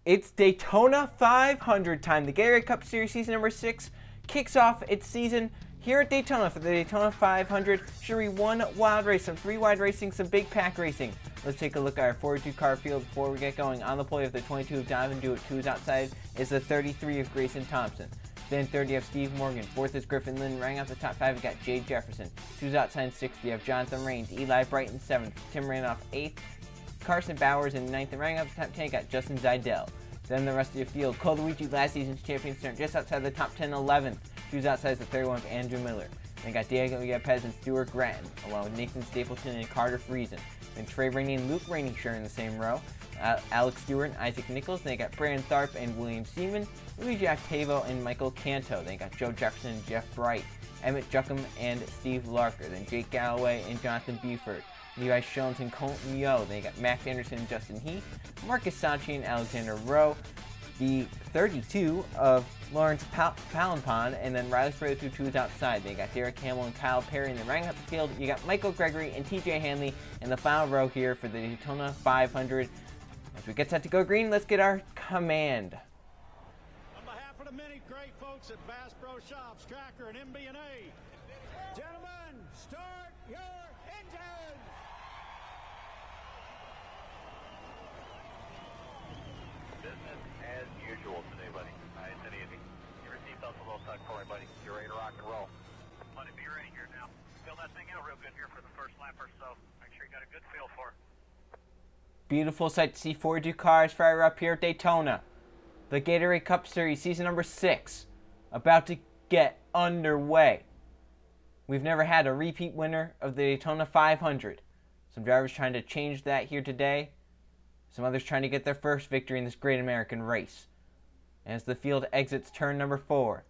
It's Daytona 500 time. The Gatorade Cup Series season number 6 kicks off its season here at Daytona for the Daytona 500. Should be one wild race, some three wide racing, some big pack racing. Let's take a look at our 42 car field before we get going. On the pole, of the 22 of Donovan Dewitt, 2 is outside, is the 33 of Grayson Thompson. Then 30 of Steve Morgan, 4th is Griffin Lynn. Rounding out the top 5, we got Jade Jefferson. 2's outside, 6th, you have Jonathan Rains, Eli Brighton, 7th, Tim Randolph, 8th, Carson Bowers in 9th, and rounding out the top 10, you got Justin Zidell. Then the rest of your field, Cole Luigi, last season's champion, starting just outside the top 10, 11th. 2's outside the 31 of Andrew Miller. Then got Diego Yepes and Stuart Gratton, along with Nathan Stapleton and Carter Friesen. Then Trey Rainey and Luke Rainey sharing the same row. Alex Stewart and Isaac Nichols. Then they got Brandon Tharp and William Seaman. Luigi Octavo and Michael Canto. Then they got Joe Jefferson and Jeff Bright. Emmett Juckham and Steve Larker. Then Jake Galloway and Jonathan Buford. Levi Shones and Colton Yo. Then you got Max Anderson and Justin Heath. Marcus Sanchi and Alexander Rowe. The 32 of Lawrence Palanpon, and then Riley Sprague 2 is outside. They got Derek Hamill and Kyle Perry, and then rounding out the field, you got Michael Gregory and TJ Hanley in the final row here for the Daytona 500. As we get set to go green, let's get our command. On behalf of the many great folks at Bass Pro Shops, Tracker, and MB&A, gentlemen, start your engines! Business as usual today, buddy. Nice and easy. Your seatbelt's a little tucked for you, buddy. You're ready to rock and roll. Let it be ready here now. Feel that thing out real good here for the first lap or so. Make sure you got a good feel for it. Beautiful sight to see 42 cars fire up here at Daytona. The Gatorade Cup Series season number 6 about to get underway. We've never had a repeat winner of the Daytona 500. Some drivers trying to change that here today. Some others trying to get their first victory in this great American race. As the field exits turn number 4,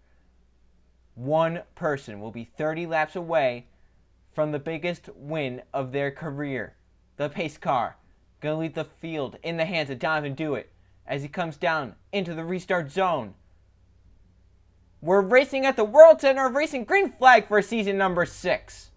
one person will be 30 laps away from the biggest win of their career. The pace car going to leave the field in the hands of Donovan Dewitt as he comes down into the restart zone. We're racing at the World Center of Racing green flag for season number 6.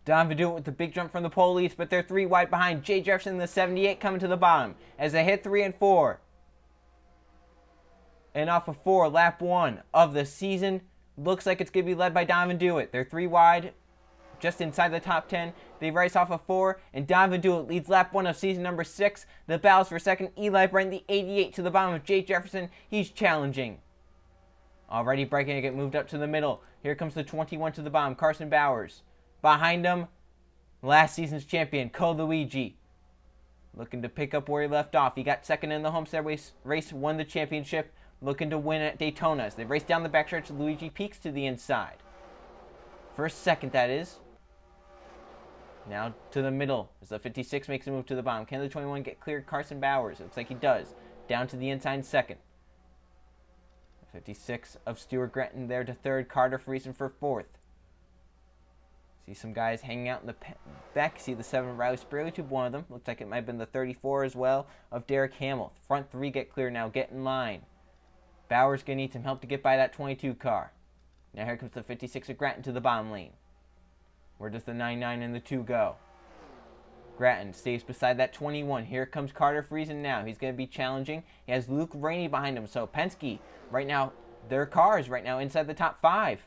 Donovan Dewitt with the big jump from the pole leads, but they're 3 wide behind. Jay Jefferson in the 78 coming to the bottom as they hit 3 and 4. And off of 4, lap 1 of the season. Looks like it's going to be led by Donovan Dewitt. They're 3 wide, just inside the top 10. They race off of 4, and Donovan Dewitt leads lap 1 of season number 6. The battles for second. Eli Brent, the 88 to the bottom of Jay Jefferson. He's challenging. Already breaking to get moved up to the middle. Here comes the 21 to the bottom, Carson Bowers. Behind him, last season's champion, Cole Luigi. Looking to pick up where he left off. He got second in the Homestead race, won the championship. Looking to win at Daytona. As they race down the backstretch, Luigi peeks to the inside. First second, that is. Now to the middle as the 56 makes a move to the bottom. Can the 21 get cleared? Carson Bowers. Looks like he does. Down to the inside second. 56 of Stuart Gratton there to third. Carter Friesen for 4th. See some guys hanging out in the back. See the 7 Riley Sprague tube, one of them. Looks like it might have been the 34 as well of Derek Hamill. Front 3 get clear now. Get in line. Bowers going to need some help to get by that 22 car. Now here comes the 56 of Gratton to the bottom lane. Where does the 99 and the 2 go? Gratton stays beside that 21. Here comes Carter Friesen now. He's going to be challenging. He has Luke Rainey behind him. So Penske, right now, their cars right now inside the top 5.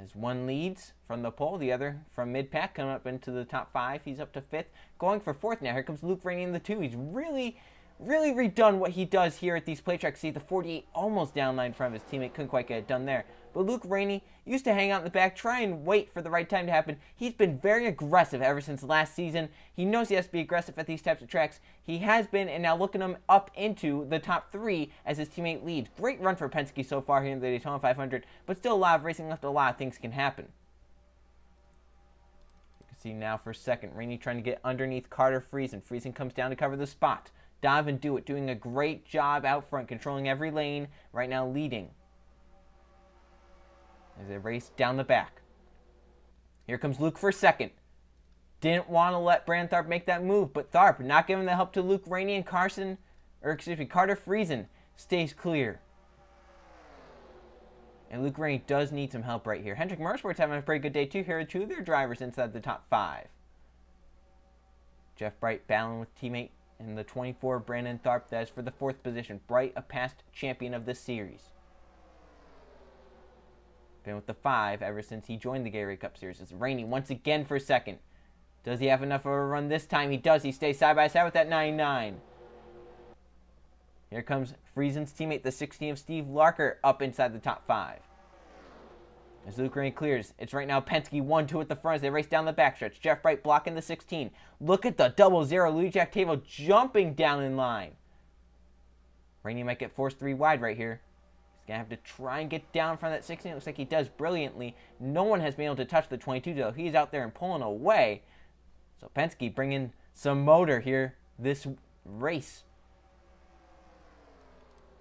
As one leads from the pole, the other from mid-pack coming up into the top 5. He's up to 5th, going for 4th now. Here comes Luke Rainey in the 2. He's really redone what he does here at these play tracks. See the 48 almost downline in front of his teammate. Couldn't quite get it done there. But Luke Rainey used to hang out in the back, try and wait for the right time to happen. He's been very aggressive ever since last season. He knows he has to be aggressive at these types of tracks. He has been, and now looking him up into the top 3 as his teammate leads. Great run for Penske so far here in the Daytona 500, but still a lot of racing left. A lot of things can happen. You can see now for second, Rainey trying to get underneath Carter Friesen. Friesen comes down to cover the spot. Donovan Dewitt doing a great job out front, controlling every lane, right now leading. As they race down the back. Here comes Luke for second. Didn't want to let Brandon Tharp make that move, but Tharp not giving the help to Luke Rainey, and Carter Friesen stays clear. And Luke Rainey does need some help right here. Hendrick Motorsports having a pretty good day too. Here are two of their drivers inside the top 5. Jeff Bright battling with teammate in the 24, Brandon Tharp. That is for the 4th position. Bright, a past champion of this series. Been with the 5 ever since he joined the Gatorade Cup Series. It's Rainey once again for second. Does he have enough of a run this time? He does. He stays side by side with that 99. Here comes Friesen's teammate, the 16 of Steve Larker, up inside the top 5. As Luke Rainey clears, it's right now Penske 1-2 at the front as they race down the backstretch. Jeff Bright blocking the 16. Look at the 00. Louis Jactavo jumping down in line. Rainey might get forced 3 wide right here. He's going to have to try and get down from that 16. It looks like he does brilliantly. No one has been able to touch the 22, though. He's out there and pulling away. So Penske bringing some motor here this race.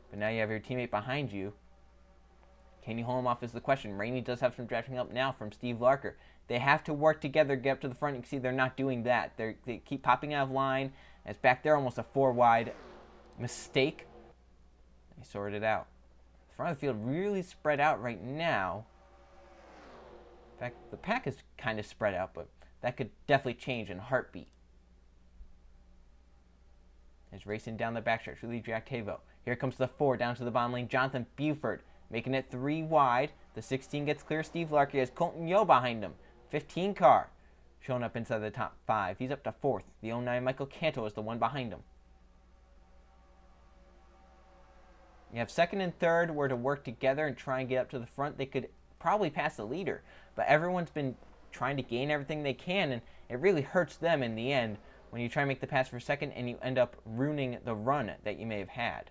But now you have your teammate behind you. Can you hold him off is the question. Rainey does have some drafting help now from Steve Larker. They have to work together, get up to the front. You can see they're not doing that. They keep popping out of line. It's back there, almost a 4 wide mistake. They sorted it out. The front of the field really spread out right now. In fact, the pack is kind of spread out, but that could definitely change in a heartbeat. Is racing down the backstretch. Louis Jactavo. Here comes the 4 down to the bottom lane. Jonathan Buford making it 3 wide. The 16 gets clear. Steve Larker has Colton Yo behind him. 15 car showing up inside the top 5. He's up to 4th. The 09 Michael Canto is the one behind him. You have 2nd and 3rd were to work together and try and get up to the front. They could probably pass the leader, but everyone's been trying to gain everything they can, and it really hurts them in the end when you try and make the pass for 2nd and you end up ruining the run that you may have had.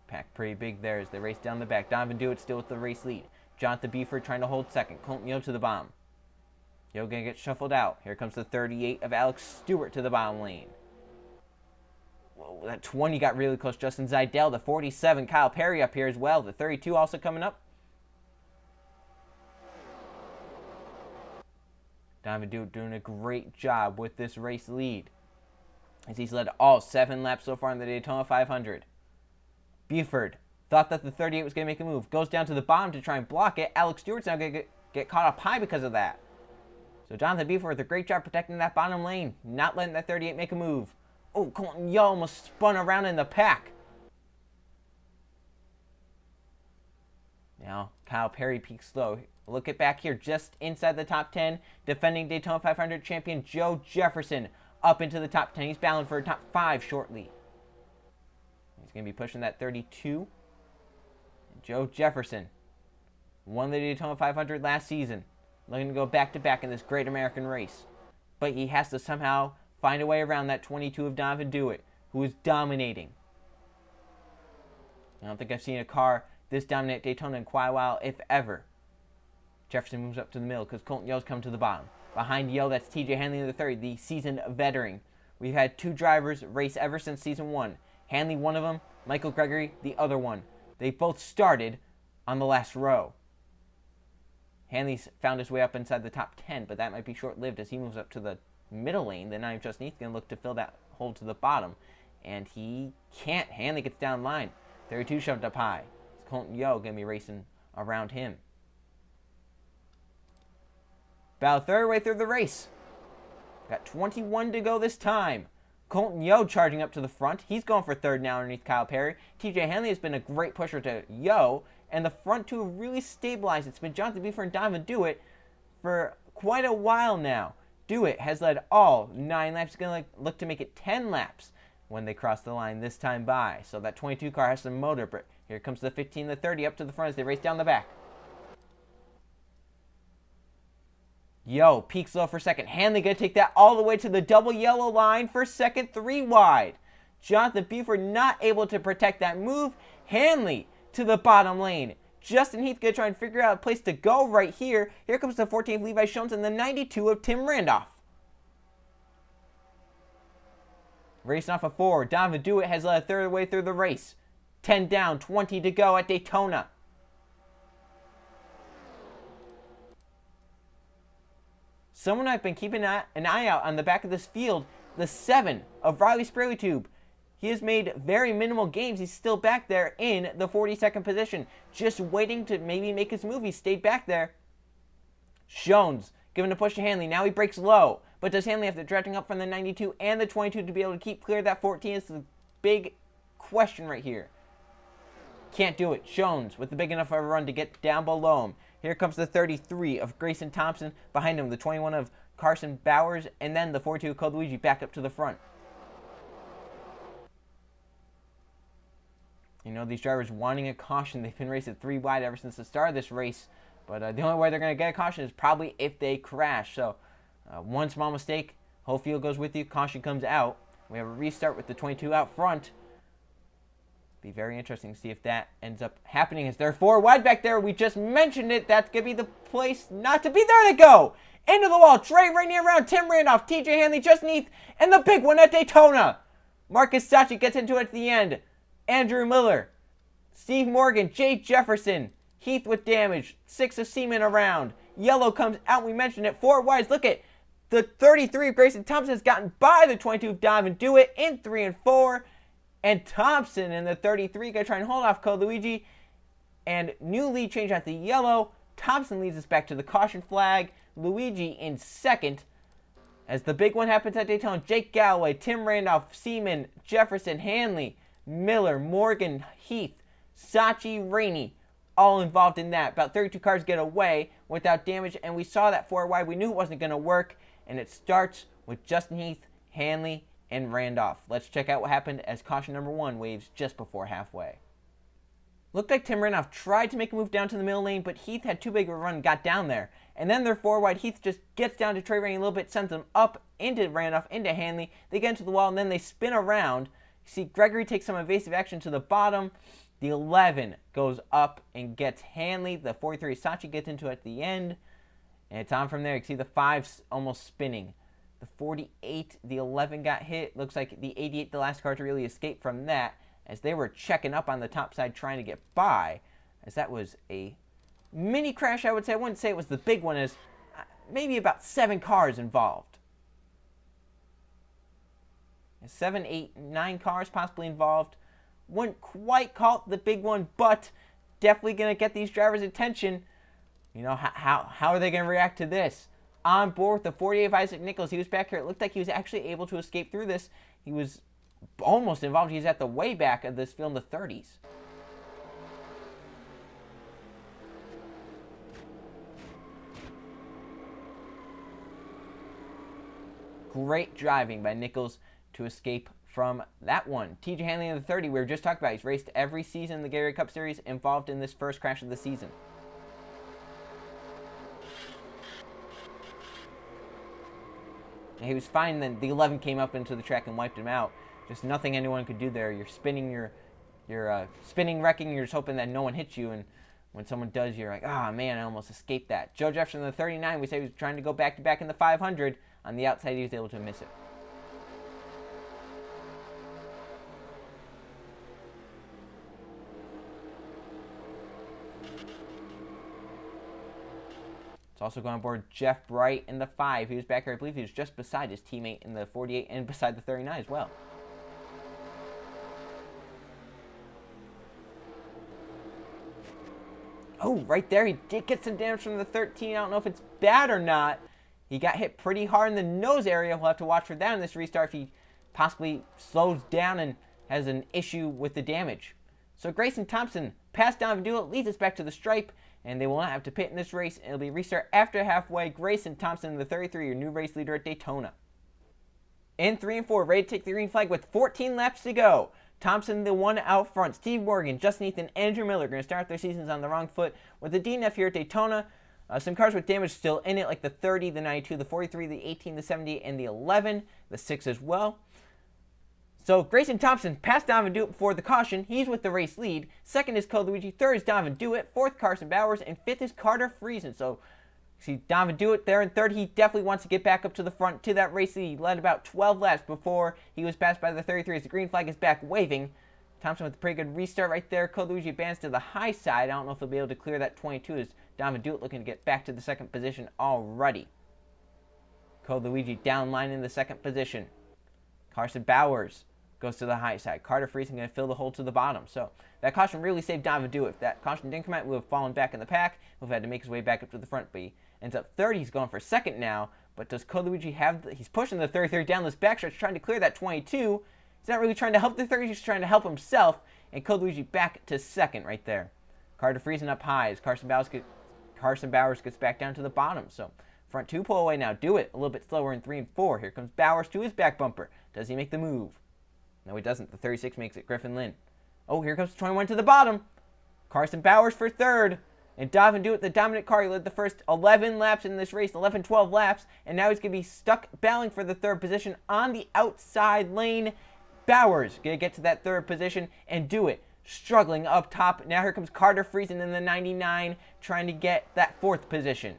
Pack pretty big there as they race down the back. Donovan Dewitt still with the race lead. Jonathan Buford trying to hold 2nd. Colton Yo to the bottom. Yo gonna get shuffled out. Here comes the 38 of Alex Stewart to the bottom lane. Whoa, that 20 got really close. Justin Zidell, the 47. Kyle Perry up here as well. The 32 also coming up. Donovan Dewitt doing a great job with this race lead, as he's led all 7 laps so far in the Daytona 500. Buford thought that the 38 was going to make a move. Goes down to the bottom to try and block it. Alex Stewart's now going to get caught up high because of that. So Jonathan Buford with a great job protecting that bottom lane. Not letting that 38 make a move. Oh, Colton Yo almost spun around in the pack. Now, Kyle Perry peaks slow. Look at back here, just inside the top 10. Defending Daytona 500 champion Joe Jefferson up into the top 10. He's battling for a top 5 shortly. He's going to be pushing that 32. Joe Jefferson won the Daytona 500 last season. Looking to go back-to-back in this great American race. But he has to somehow find a way around that 22 of Donovan Dewitt, who is dominating. I don't think I've seen a car this dominate Daytona in quite a while, if ever. Jefferson moves up to the middle because Colton Yo's come to the bottom. Behind Yo, that's TJ Hanley III, the seasoned veteran. We've had 2 drivers race ever since season 1. Hanley, one of them. Michael Gregory, the other one. They both started on the last row. Hanley's found his way up inside the top 10, but that might be short-lived as he moves up to the middle lane. Then I'm just going to look to fill that hole to the bottom. And he can't. Hanley gets down line. 32 shoved up high. It's Colton Yo going to be racing around him. About 3rd way through the race. Got 21 to go this time. Colton Yo charging up to the front. He's going for 3rd now underneath Kyle Perry. TJ Hanley has been a great pusher to Yo. And the front 2 have really stabilized. It's been Jonathan Buford and Donovan Dewitt for quite a while now. Dewitt has led all 9 laps. He's going to look to make it 10 laps when they cross the line this time by. So that 22 car has some motor. But here comes the 15, the 30 up to the front as they race down the back. Yo peaks low for 2nd. Hanley going to take that all the way to the double yellow line for 2nd, 3 wide. Jonathan Buford not able to protect that move. Hanley to the bottom lane. Justin Heath going to try and figure out a place to go right here. Here comes the 14th Levi Jones and the 92 of Tim Randolph. Racing off of 4. Donovan Dewitt has led a third of the way through the race. 10 down, 20 to go at Daytona. Someone I've been keeping an eye out on the back of this field, the 7 of Riley Spraylytube. He has made very minimal gains. He's still back there in the 42nd position, just waiting to maybe make his move. He stayed back there. Jones giving a push to Hanley. Now he breaks low. But does Hanley have to dredging up from the 92 and the 22 to be able to keep clear of that 14? Is the big question right here. Can't do it. Jones with the big enough of a run to get down below him. Here comes the 33 of Grayson Thompson. Behind him, the 21 of Carson Bowers. And then the 42 of Coluigi back up to the front. You know, these drivers wanting a caution. They've been racing 3 wide ever since the start of this race. But the only way they're going to get a caution is probably if they crash. So, one small mistake, whole field goes with you. Caution comes out. We have a restart with the 22 out front. Be very interesting to see if that ends up happening. Is there 4 wide back there? We just mentioned it. That's going to be the place not to be. There they go. Into the wall. Trey Rainey around. Tim Randolph. TJ Hanley. Justin Heath. And the big one at Daytona. Marcus Sachi gets into it at the end. Andrew Miller, Steve Morgan, Jay Jefferson, Heath with damage, 6 of Seaman around. Yellow comes out, we mentioned it, 4 wides. Look at the 33 of Grayson Thompson has gotten by the 22 of Donovan Dewitt in 3 and 4. And Thompson in the 33 going to try and hold off Coluigi. And new lead change at the yellow. Thompson leads us back to the caution flag. Luigi in second. As the big one happens at Daytona, Jake Galloway, Tim Randolph, Seaman, Jefferson, Hanley, Miller, Morgan, Heath, Sachi, Rainey, all involved in that. About 32 cars get away without damage, and we saw that 4 wide. We knew it wasn't going to work, and it starts with Justin Heath, Hanley, and Randolph. Let's check out what happened as caution number 1 waves just before halfway. Looked like Tim Randolph tried to make a move down to the middle lane, but Heath had too big of a run and got down there. And then they're 4 wide. Heath just gets down to Trey Rainey a little bit, sends him up into Randolph, into Hanley. They get into the wall, and then they spin around. See, Gregory takes some evasive action to the bottom. The 11 goes up and gets Hanley. The 43 Sachi gets into it at the end. And it's on from there. You can see the 5's almost spinning. The 48, the 11 got hit. Looks like the 88, the last car to really escape from that, as they were checking up on the top side trying to get by. As that was a mini crash, I would say. I wouldn't say it was the big one, as maybe about 7 cars involved. 7, 8, 9 cars possibly involved. Wouldn't quite call it the big one, but definitely going to get these drivers' attention. You know, how are they going to react to this? On board with the 48 of Isaac Nichols. He was back here. It looked like he was actually able to escape through this. He was almost involved. He's at the way back of this field in the 30s. Great driving by Nichols to escape from that one. TJ Hanley in the 30, we were just talking about. He's raced every season in the Gatorade Cup Series, involved in this first crash of the season. And he was fine then. The 11 came up into the track and wiped him out. Just nothing anyone could do there. You're spinning, you're spinning, wrecking. You're just hoping that no one hits you. And when someone does, you're like, ah, man, I almost escaped that. Joe Jefferson in the 39, we say he was trying to go back-to-back in the 500. On the outside, he was able to miss it. It's also going on board Jeff Bright in the 5. He was back here. I believe he was just beside his teammate in the 48 and beside the 39 as well. Oh, right there. He did get some damage from the 13. I don't know if it's bad or not. He got hit pretty hard in the nose area. We'll have to watch for that in this restart if he possibly slows down and has an issue with the damage. So Grayson Thompson passed Donovan Dewitt, leads us back to the stripe, and they will not have to pit in this race. It'll be restart after halfway. Grayson Thompson, the 33, your new race leader at Daytona. In 3 and 4, ready to take the green flag with 14 laps to go. Thompson, the one out front. Steve Morgan, Justin Heath, and Andrew Miller are going to start their seasons on the wrong foot with the DNF here at Daytona. Some cars with damage still in it, like the 30, the 92, the 43, the 18, the 70, and the 11, the 6 as well. So Grayson Thompson passed Donovan Dewitt before the caution. He's with the race lead. Second is Cole Luigi. Third is Donovan Dewitt. Fourth, Carson Bowers. And fifth is Carter Friesen. So see Donovan Dewitt there in third. He definitely wants to get back up to the front to that race lead. He led about 12 laps before he was passed by the 33 as the green flag is back waving. Thompson with a pretty good restart right there. Cole Luigi advanced to the high side. I don't know if he'll be able to clear that 22 as Donovan Dewitt looking to get back to the second position already. Cole Luigi down line in the second position. Carson Bowers goes to the high side. Carter Friesen going to fill the hole to the bottom. So that caution really saved Donovan Dewitt. If that caution didn't come out, we would have fallen back in the pack. We've had to make his way back up to the front. But he ends up third. He's going for second now. But does Cole Luigi have... he's pushing the 33 down this backstretch, trying to clear that 22. He's not really trying to help the 30. He's trying to help himself. And Cole Luigi back to second right there. Carter Friesen up high as Carson Bowers gets back down to the bottom. So front two pull away now. Dewitt a little bit slower in 3 and 4. Here comes Bowers to his back bumper. Does he make the move? No, he doesn't. The 36 makes it. Griffin Lynn. Oh, here comes the 21 to the bottom. Carson Bowers for third. And Donovan Dewitt, the dominant car. He led the first 11 laps in this race, 11, 12 laps. And now he's going to be stuck battling for the third position on the outside lane. Bowers going to get to that third position and Dewitt struggling up top. Now here comes Carter Friesen in the 99 trying to get that fourth position.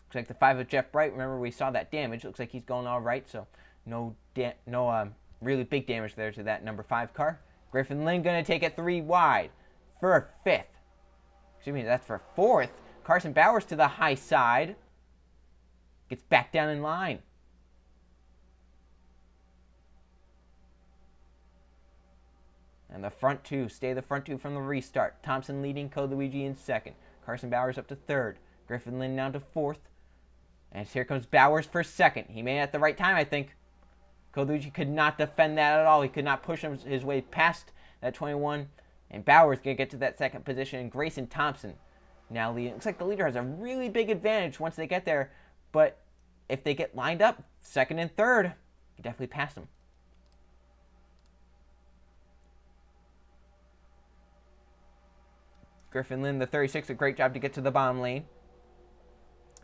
Looks like the 5 of Jeff Bright. Remember, we saw that damage. Looks like he's going all right, so no really big damage there to that number 5 car. Griffin Lynn going to take it 3 wide for fifth. Excuse me, that's for fourth. Carson Bowers to the high side. Gets back down in line. And the front two, stay the front two from the restart. Thompson leading, Cole Luigi in second. Carson Bowers up to third. Griffin Lynn now to fourth. And here comes Bowers for second. He made it at the right time, I think. Cole Luigi could not defend that at all. He could not push his way past that 21. And Bowers going to get to that second position. And Grayson Thompson now leading. Looks like the leader has a really big advantage once they get there. But if they get lined up, second and third, you definitely pass them. Griffin Lynn, the 36, a great job to get to the bottom lane.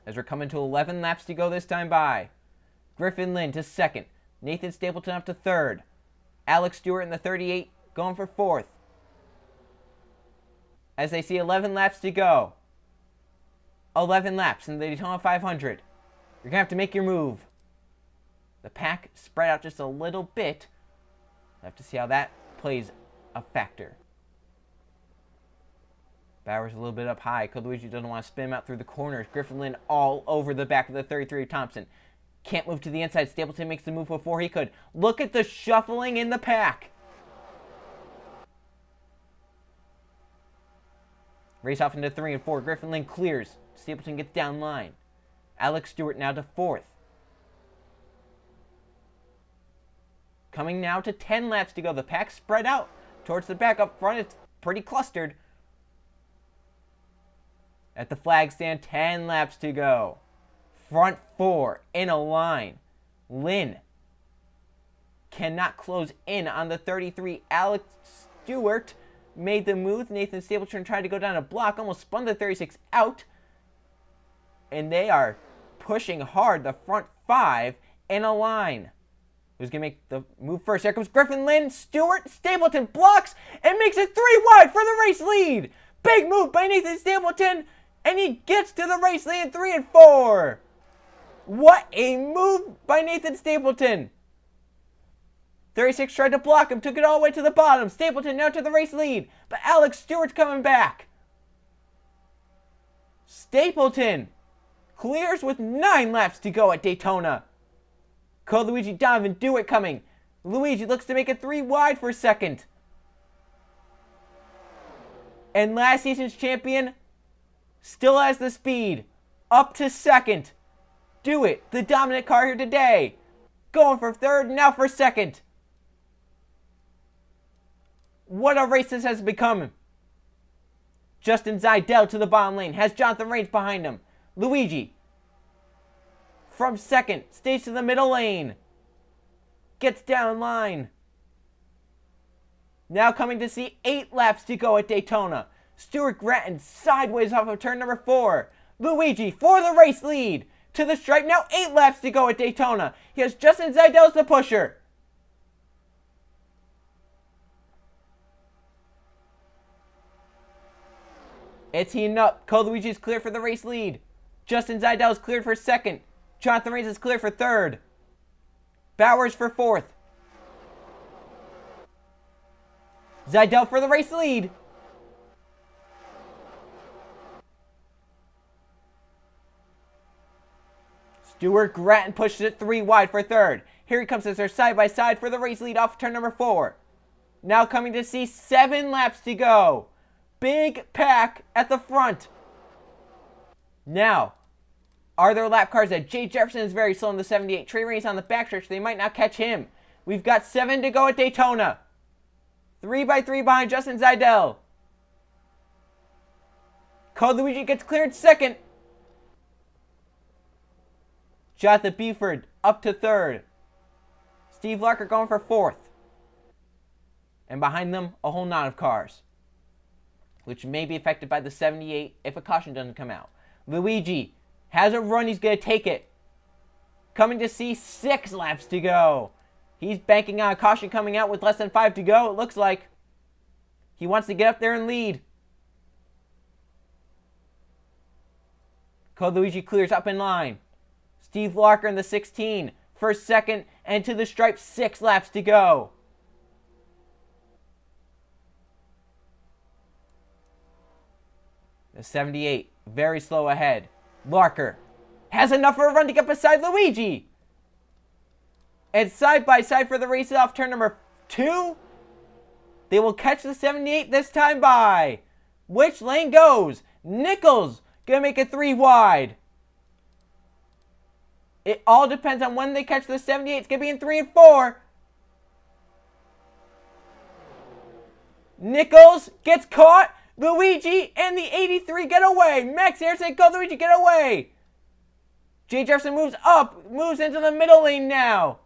As we're coming to 11 laps to go this time by. Griffin Lynn to second. Nathan Stapleton up to third. Alex Stewart in the 38 going for fourth. As they see 11 laps to go. 11 laps in the Daytona 500. You're going to have to make your move. The pack spread out just a little bit. We'll have to see how that plays a factor. Bowers a little bit up high. Cole Luigi doesn't want to spin him out through the corners. Griffin Lynn all over the back of the 33 of Thompson. Can't move to the inside. Stapleton makes the move before he could. Look at the shuffling in the pack. Race off into 3 and 4. Griffin Lynn clears. Stapleton gets down line. Alex Stewart now to fourth. Coming now to 10 laps to go. The pack spread out towards the back. Up front, it's pretty clustered. At the flag stand, 10 laps to go. Front 4 in a line. Lynn cannot close in on the 33. Alex Stewart made the move. Nathan Stapleton tried to go down a block, almost spun the 36 out. And they are pushing hard, the front 5 in a line. Who's going to make the move first? Here comes Griffin Lynn. Stewart, Stapleton blocks and makes it 3 wide for the race lead. Big move by Nathan Stapleton. And he gets to the race lead in 3 and 4. What a move by Nathan Stapleton. 36 tried to block him, took it all the way to the bottom. Stapleton now to the race lead, but Alex Stewart's coming back. Stapleton clears with 9 laps to go at Daytona. Cole Luigi, Donovan Dewitt coming. Luigi looks to make it 3 wide for second. And last season's champion still has the speed. Up to second. Dewitt, the dominant car here today. Going for third, now for second. What a race this has become. Justin Zidell to the bottom lane. Has Jonathan Raines behind him. Luigi from second. Stays to the middle lane. Gets down line. Now coming to see 8 laps to go at Daytona. Stuart Gratton sideways off of turn number 4. Luigi for the race lead. to the stripe. Now 8 laps to go at Daytona. He has Justin Zaidel as the pusher. It's heating up. Cole Luigi is cleared for the race lead. Justin Zaidel is cleared for second. Jonathan Reigns is cleared for third. Bowers for fourth. Zaidel for the race lead. Stuart Grattan pushes it 3 wide for third. Here he comes as they're side by side for the race lead off turn number 4. Now coming to see 7 laps to go. Big pack at the front. Now, are there lap cars that Jay Jefferson is very slow in the 78. Trey Rainey's on the backstretch. They might not catch him. We've got 7 to go at Daytona. 3 by 3 behind Justin Zaidel. Cole Luigi gets cleared second. Jonathan Buford up to third. Steve Larker going for fourth. And behind them, a whole knot of cars, which may be affected by the 78 if a caution doesn't come out. Luigi has a run. He's going to take it. Coming to see 6 laps to go. He's banking on a caution coming out with less than 5 to go, it looks like. He wants to get up there and lead. Cole Luigi clears up in line. Steve Larker in the 16. First, second, and to the stripe. 6 laps to go. The 78, very slow ahead. Larker has enough for a run to get beside Luigi. And side by side for the race off turn number 2. They will catch the 78 this time by. Which lane goes? Nichols gonna make it 3 wide. It all depends on when they catch the 78. It's gonna be in 3 and 4. Nichols gets caught. Luigi and the 83 get away. Max Harrison, go Luigi, get away. Jay Jefferson moves up, moves into the middle lane now.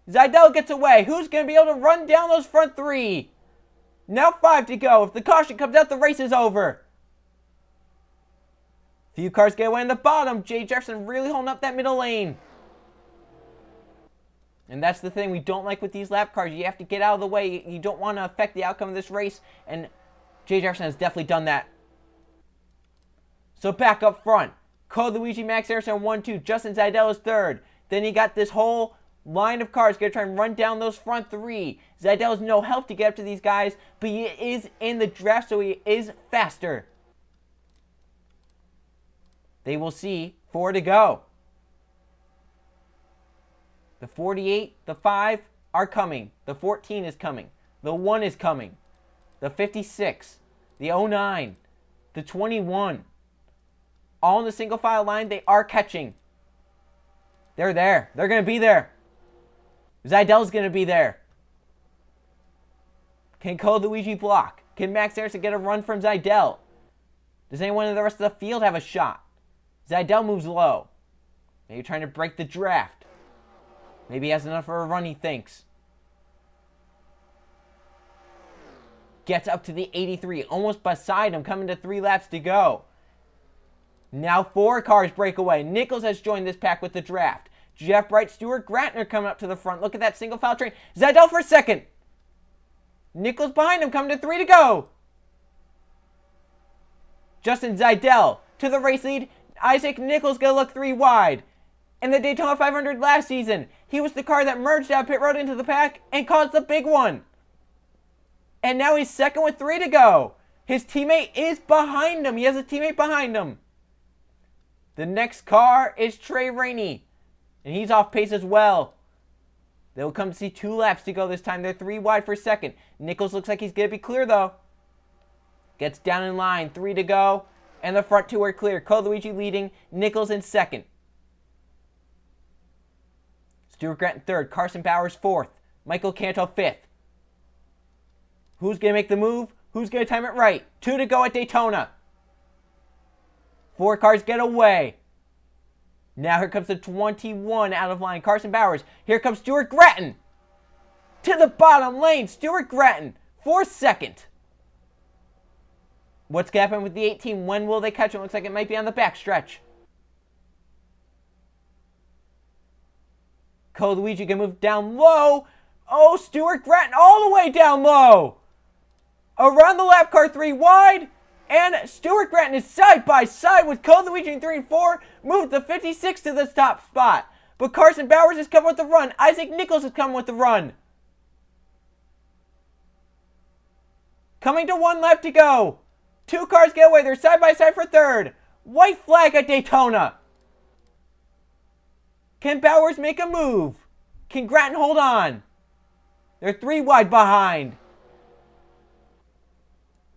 Zaidel gets away. Who's going to be able to run down those front 3? Now 5 to go. If the caution comes out, the race is over. Few cars get away in the bottom. Jay Jefferson really holding up that middle lane. And that's the thing we don't like with these lap cars. You have to get out of the way. You don't want to affect the outcome of this race. And Jay Jefferson has definitely done that. So back up front. Cole Luigi, Max Harrison 1-2. Justin Zaidel is third. Then you got this whole line of cars going to try and run down those front 3. Zaidel has no help to get up to these guys, but he is in the draft, so he is faster. They will see 4 to go. The 48, the 5 are coming. The 14 is coming. The 1 is coming. The 56, the 09, the 21. All in the single file line, they are catching. They're there. They're going to be there. Zaidel's going to be there. Can Cole Luigi block? Can Max Harrison get a run from Zaidel? Does anyone in the rest of the field have a shot? Zaidel moves low. Maybe trying to break the draft. Maybe he has enough for a run, he thinks. Gets up to the 83, almost beside him, coming to 3 laps to go. Now 4 cars break away. Nichols has joined this pack with the draft. Jeff Bright, Stuart Gratner coming up to the front. Look at that single file train. Zaidel for second. Nichols behind him, coming to 3 to go. Justin Zaidel to the race lead. Isaac Nichols gonna look 3 wide. In the Daytona 500 last season, he was the car that merged out pit road into the pack and caused the big one. And now he's second with 3 to go. His teammate is behind him. He has a teammate behind him. The next car is Trey Rainey. And he's off pace as well. They'll come to see 2 laps to go this time. They're 3 wide for second. Nichols looks like he's going to be clear though. Gets down in line. 3 to go. And the front 2 are clear. Cole Luigi leading. Nichols in second. Stuart Grant in third. Carson Bowers fourth. Michael Canto fifth. Who's going to make the move? Who's going to time it right? 2 to go at Daytona. 4 cars get away. Now here comes the 21 out of line. Carson Bowers. Here comes Stuart Grattan. To the bottom lane. Stuart Grattan for second. What's going to happen with the 18? When will they catch him? Looks like it might be on the back stretch. Code Luigi can move down low. Oh, Stuart Grattan all the way down low. Around the lap car 3 wide. And Stuart Grattan is side by side with Code Luigi in 3 and 4. Moved the 56 to the top spot. But Carson Bowers is coming with the run. Isaac Nichols is coming with the run. Coming to 1 lap to go. 2 cars get away. They're side by side for 3rd. White flag at Daytona. Can Bowers make a move? Can Grattan hold on? They're 3 wide behind.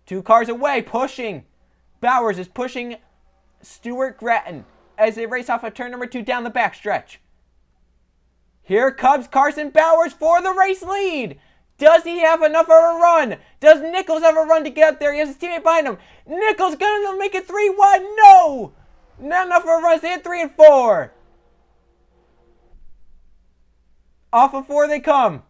2 cars away, pushing. Bowers is pushing Stuart Grattan as they race off of turn number 2 down the backstretch. Here comes Carson Bowers for the race lead. Does he have enough of a run? Does Nichols have a run to get up there? He has his teammate behind him. Nichols gonna make it 3 wide. No! Not enough of a run. They hit 3 and 4. Off of 4 they come.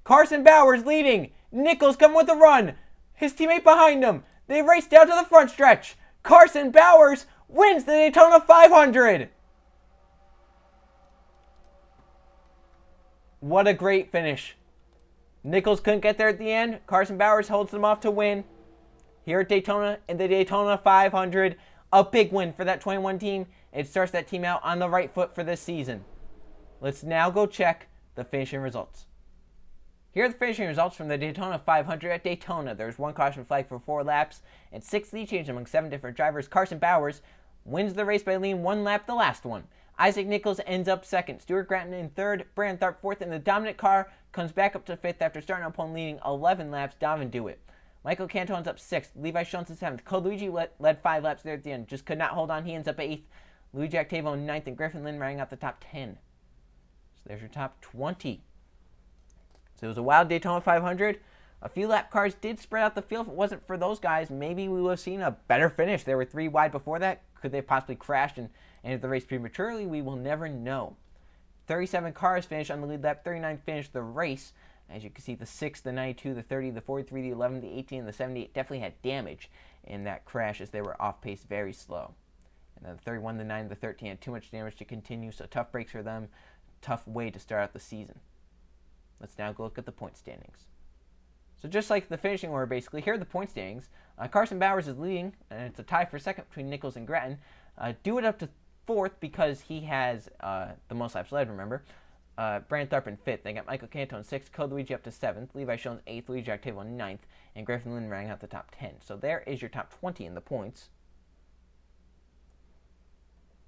Carson Bowers leading. Nichols coming with a run. His teammate behind him. They race down to the front stretch. Carson Bowers wins the Daytona 500. What a great finish. Nichols couldn't get there at the end. Carson Bowers holds them off to win here at Daytona in the Daytona 500. A big win for that 21 team. It starts that team out on the right foot for this season. Let's now go check the finishing results. Here are the finishing results from the Daytona 500 at Daytona. There's 1 caution flag for 4 laps and 6 lead changes among 7 different drivers. Carson Bowers wins the race by leading 1 lap the last one. Isaac Nichols ends up 2nd. Stuart Grattan in 3rd. Brandon Tharp 4th. And the dominant car comes back up to 5th after starting up on leading 11 laps. Davin Dewitt. Michael Canto ends up 6th. Levi Schultz in 7th. Code Luigi led 5 laps there at the end. Just could not hold on. He ends up 8th. Luigi Octavo in 9th. And Griffin Lynn rounding out the top 10. So there's your top 20. So it was a wild Daytona 500. A few lap cars did spread out the field. If it wasn't for those guys, maybe we would have seen a better finish. They were 3 wide before that. Could they have possibly crashed and ended the race prematurely? We will never know. 37 cars finished on the lead lap. 39 finished the race. As you can see, the 6, the 92, the 30, the 43, the 11, the 18, and the 78 definitely had damage in that crash as they were off pace very slow. And then the 31, the 9, the 13 had too much damage to continue, so tough breaks for them. Tough way to start out the season. Let's now go look at the point standings. So just like the finishing order, basically, here are the point standings. Carson Bowers is leading, and it's a tie for 2nd between Nichols and Grattan. Dewitt up to 4th because he has the most laps led, remember. Brandon Tharp in 5th. They got Michael Canto in 6th, Code Luigi up to 7th, Levi Schultz 8th, Luigi Octavo in 9th, and Griffin Lynn rounding out the top 10. So there is your top 20 in the points.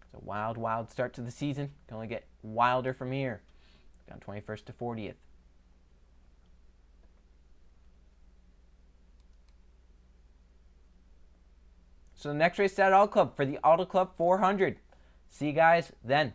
It's a wild, wild start to the season. Can only get wilder from here. Down 21st to 40th. So the next race is at Auto Club for the Auto Club 400. See you guys then.